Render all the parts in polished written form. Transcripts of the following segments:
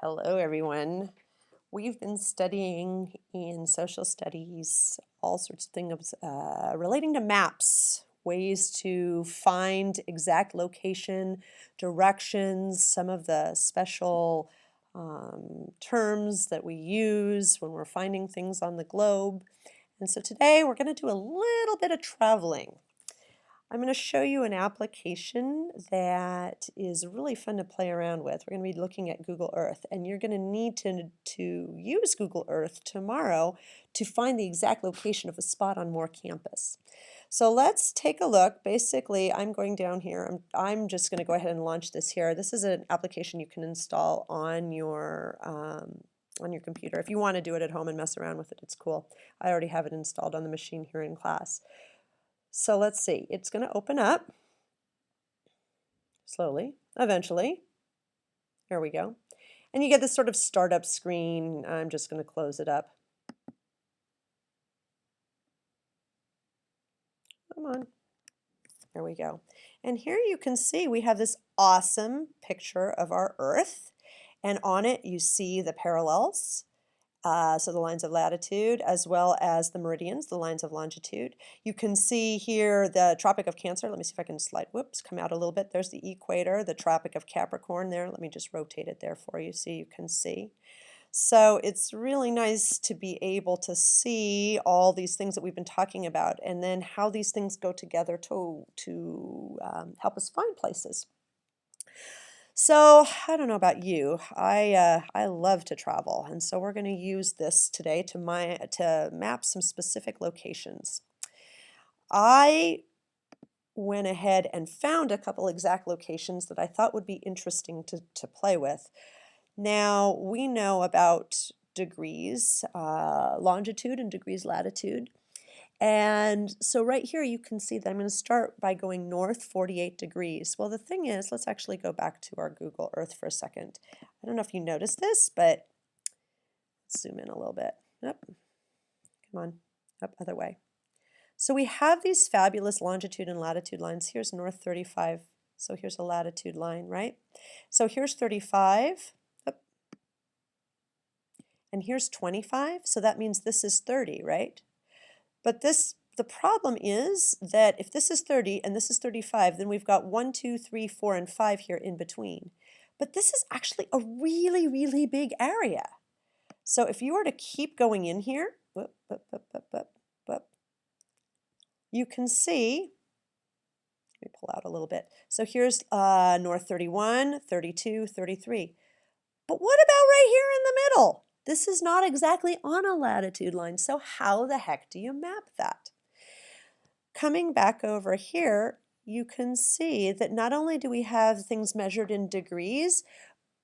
Hello, everyone. We've been studying in social studies all sorts of things relating to maps, ways to find exact location, directions, some of the special terms that we use when we're finding things on the globe. And so today we're going to do a little bit of traveling. I'm going to show you an application that is really fun to play around with. We're going to be looking at Google Earth, and you're going to need to use Google Earth tomorrow to find the exact location of a spot on Moore campus. So let's take a look. Basically, I'm going down here. I'm just going to go ahead and launch this here. This is an application you can install on your computer. If you want to do it at home and mess around with it, it's cool. I already have it installed on the machine here in class. So let's see, it's going to open up slowly, eventually. Here we go. And you get this sort of startup screen. I'm just going to close it up. Come on. There we go. And here you can see we have this awesome picture of our Earth. And on it you see the parallels. So the lines of latitude as well as the meridians, the lines of longitude. You can see here the Tropic of Cancer. Let me see if I can slide, whoops, come out a little bit. There's the equator, the Tropic of Capricorn there. Let me just rotate it there for you so you can see. So it's really nice to be able to see all these things that we've been talking about and then how these things go together to help us find places. So I don't know about you. I love to travel, and so we're going to use this today to map some specific locations. I went ahead and found a couple exact locations that I thought would be interesting to play with. Now we know about degrees, longitude and degrees latitude. And so right here you can see that I'm going to start by going north 48 degrees. Well, the thing is, let's actually go back to our Google Earth for a second. I don't know if you noticed this, but let's zoom in a little bit. Yep. Come on, up, other way. So we have these fabulous longitude and latitude lines. Here's north 35, so here's a latitude line, right? So here's 35, up, and here's 25, so that means this is 30, right? But the problem is that if this is 30 and this is 35, then we've got 1, 2, 3, 4, and 5 here in between. But this is actually a really, really big area. So if you were to keep going in here, you can see, let me pull out a little bit. So here's north 31, 32, 33. But what about right here in the middle? This is not exactly on a latitude line, so how the heck do you map that? Coming back over here, you can see that not only do we have things measured in degrees,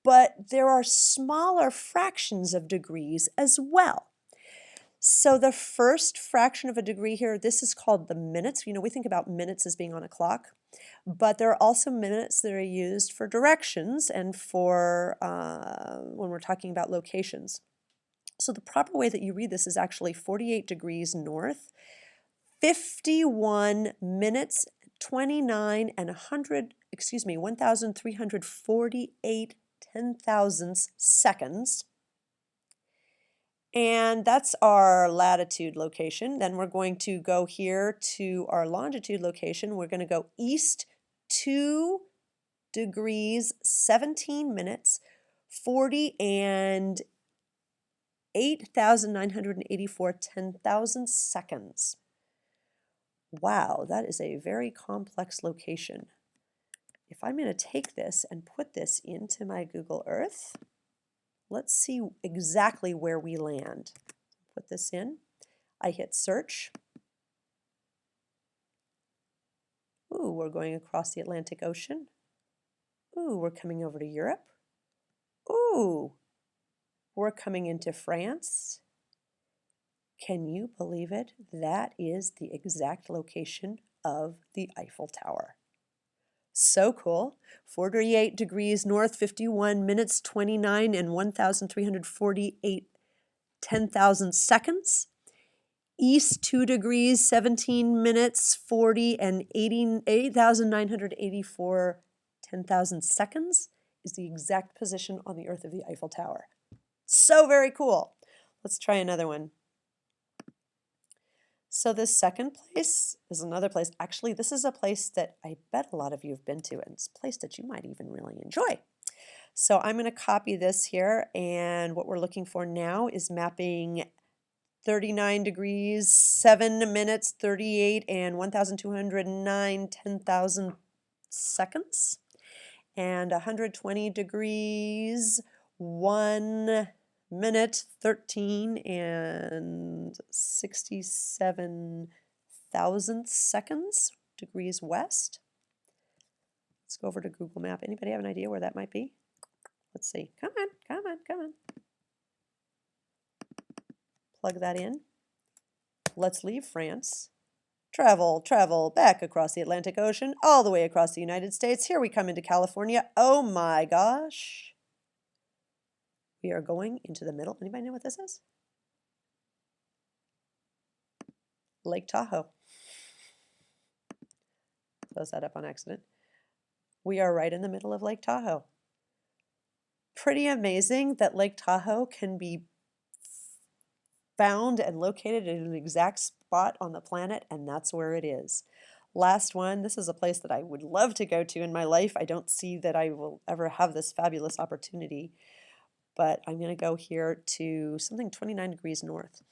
but there are smaller fractions of degrees as well. So the first fraction of a degree here, this is called the minutes. You know, we think about minutes as being on a clock, but there are also minutes that are used for directions and for when we're talking about locations. So the proper way that you read this is actually 48 degrees north, 51 minutes, 29 and 1,348 ten-thousandths seconds. And that's our latitude location. Then we're going to go here to our longitude location. We're going to go east 2 degrees, 17 minutes, 40 and 8,984 ten-thousandths seconds. Wow, that is a very complex location. If I'm going to take this and put this into my Google Earth, let's see exactly where we land. Put this in. I hit search. Ooh, we're going across the Atlantic Ocean. Ooh, we're coming over to Europe. Ooh, we're coming into France. Can you believe it? That is the exact location of the Eiffel Tower. So cool. 48 degrees north, 51 minutes, 29 and 1,348 ten-thousandths seconds. East 2 degrees, 17 minutes, 40 and 8,984 ten-thousandths seconds. is the exact position on the Earth of the Eiffel Tower. So very cool. Let's try another one. So this second place is another place. Actually, this is a place that I bet a lot of you have been to, and it's a place that you might even really enjoy. So I'm going to copy this here, and what we're looking for now is mapping 39 degrees, 7 minutes, 38, and 1,209, 10,000 seconds. And 120 degrees, 1 minute, 13, and 67 thousandths seconds, degrees west. Let's go over to Google Map. Anybody have an idea where that might be? Let's see. Come on, come on, come on. Plug that in. Let's leave France. Travel, travel back across the Atlantic Ocean, all the way across the United States. Here we come into California. Oh my gosh. We are going into the middle. Anybody know what this is? Lake Tahoe. Close that up on accident. We are right in the middle of Lake Tahoe. Pretty amazing that Lake Tahoe can be found and located in an exact spot on the planet, and that's where it is. Last one, this is a place that I would love to go to in my life. I don't see that I will ever have this fabulous opportunity, but I'm going to go here to something 29 degrees north.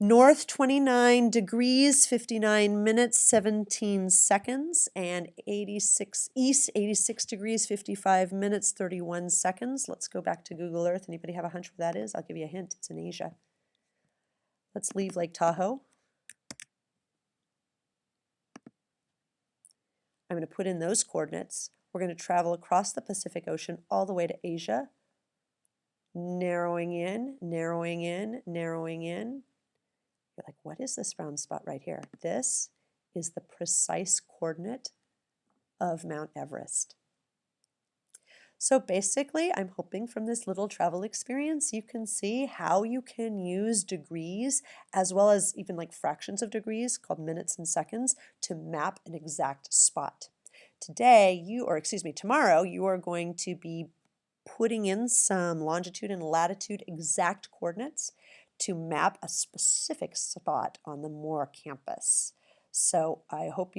North 29 degrees, 59 minutes, 17 seconds, and 86 east, 86 degrees, 55 minutes, 31 seconds. Let's go back to Google Earth. Anybody have a hunch where that is? I'll give you a hint. It's in Asia. Let's leave Lake Tahoe. I'm going to put in those coordinates. We're going to travel across the Pacific Ocean all the way to Asia, narrowing in, narrowing in, narrowing in. You're like, what is this round spot right here? This is the precise coordinate of Mount Everest. So basically, I'm hoping from this little travel experience, you can see how you can use degrees as well as even like fractions of degrees called minutes and seconds to map an exact spot. Tomorrow, you are going to be putting in some longitude and latitude exact coordinates to map a specific spot on the Moore campus. So I hope you